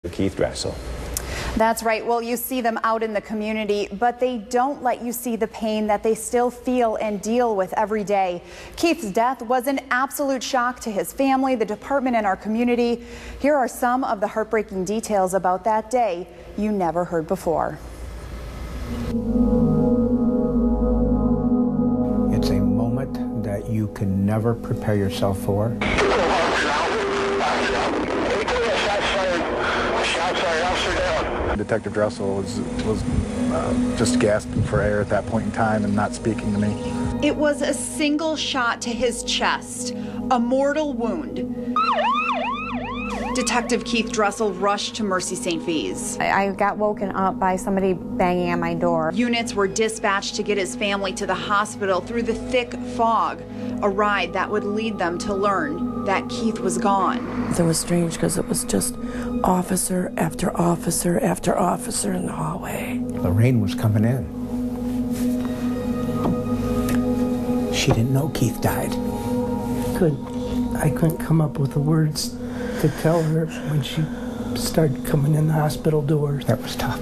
Keith Dressel. That's right. Well, you see them out in the community, but they don't let you see the pain that they still feel and deal with every day. Keith's death was an absolute shock to his family, the department, and our community. Here are some of the heartbreaking details about that day you never heard before. It's a moment that you can never prepare yourself for. Detective Dressel was just gasping for air at that point in time and not speaking to me. It was a single shot to his chest, a mortal wound. Detective Keith Dressel rushed to Mercy St. V's. I got woken up by somebody banging on my door. Units were dispatched to get his family to the hospital through the thick fog, a ride that would lead them to learn that Keith was gone. It was strange because it was just officer after officer after officer in the hallway. The rain was coming in. She didn't know Keith died. I couldn't come up with the words to tell her when she started coming in the hospital doors. That was tough.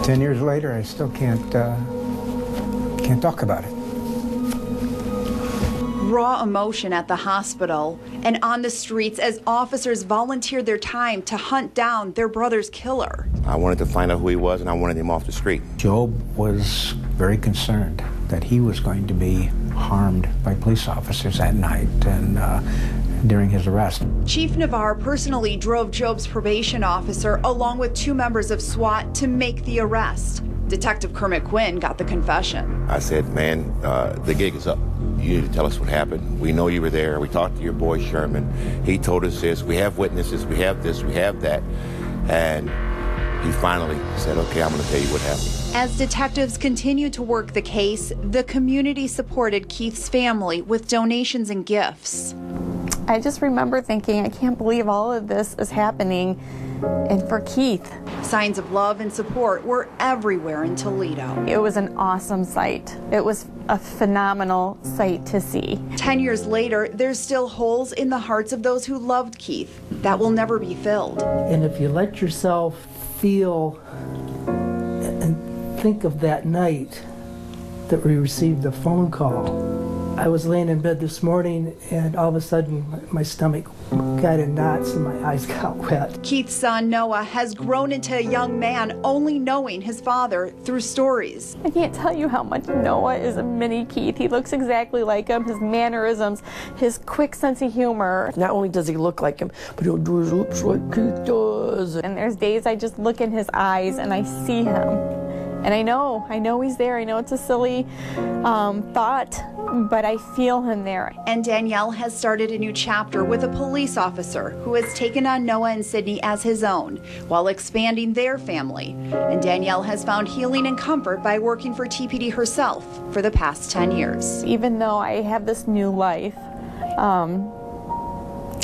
Ten years later, I still can't talk about it. Raw emotion at the hospital and on the streets as officers volunteered their time to hunt down their brother's killer. I wanted to find out who he was, and I wanted him off the street. Job was very concerned that he was going to be harmed by police officers that night and during his arrest. Chief Navarre personally drove Job's probation officer along with 2 members of SWAT to make the arrest. Detective Kermit Quinn got the confession. I said, man, the gig is up. You need to tell us what happened. We know you were there. We talked to your boy Sherman. He told us this. We have witnesses. We have this. We have that. And he finally said, okay, I'm going to tell you what happened. As detectives continued to work the case, the community supported Keith's family with donations and gifts. I just remember thinking, I can't believe all of this is happening, and for Keith. Signs of love and support were everywhere in Toledo. It was an awesome sight. It was a phenomenal sight to see. 10 years later, there's still holes in the hearts of those who loved Keith that will never be filled. And if you let yourself feel and think of that night that we received the phone call. I was laying in bed this morning and all of a sudden my stomach got in knots and my eyes got wet. Keith's son Noah has grown into a young man only knowing his father through stories. I can't tell you how much Noah is a mini Keith. He looks exactly like him, his mannerisms, his quick sense of humor. Not only does he look like him, but he'll do his lips like Keith does. And there's days I just look in his eyes and I see him. And I know he's there. I know it's a silly thought, but I feel him there. And Danielle has started a new chapter with a police officer who has taken on Noah and Sydney as his own while expanding their family. And Danielle has found healing and comfort by working for TPD herself for the past 10 years. Even though I have this new life,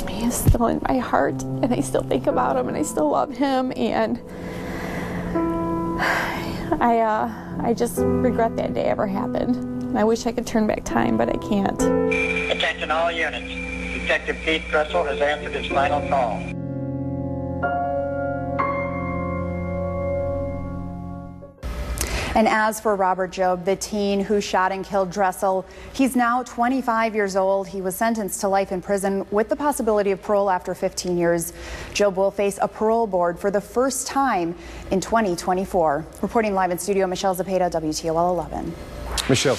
he is still in my heart, and I still think about him, and I still love him, and I just regret that day ever happened. I wish I could turn back time, but I can't. Attention all units. Detective Keith Dressel has answered his final call. And as for Robert Job, the teen who shot and killed Dressel, he's now 25 years old. He was sentenced to life in prison with the possibility of parole after 15 years. Job will face a parole board for the first time in 2024. Reporting live in studio, Michelle Zapata, WTOL 11. Michelle.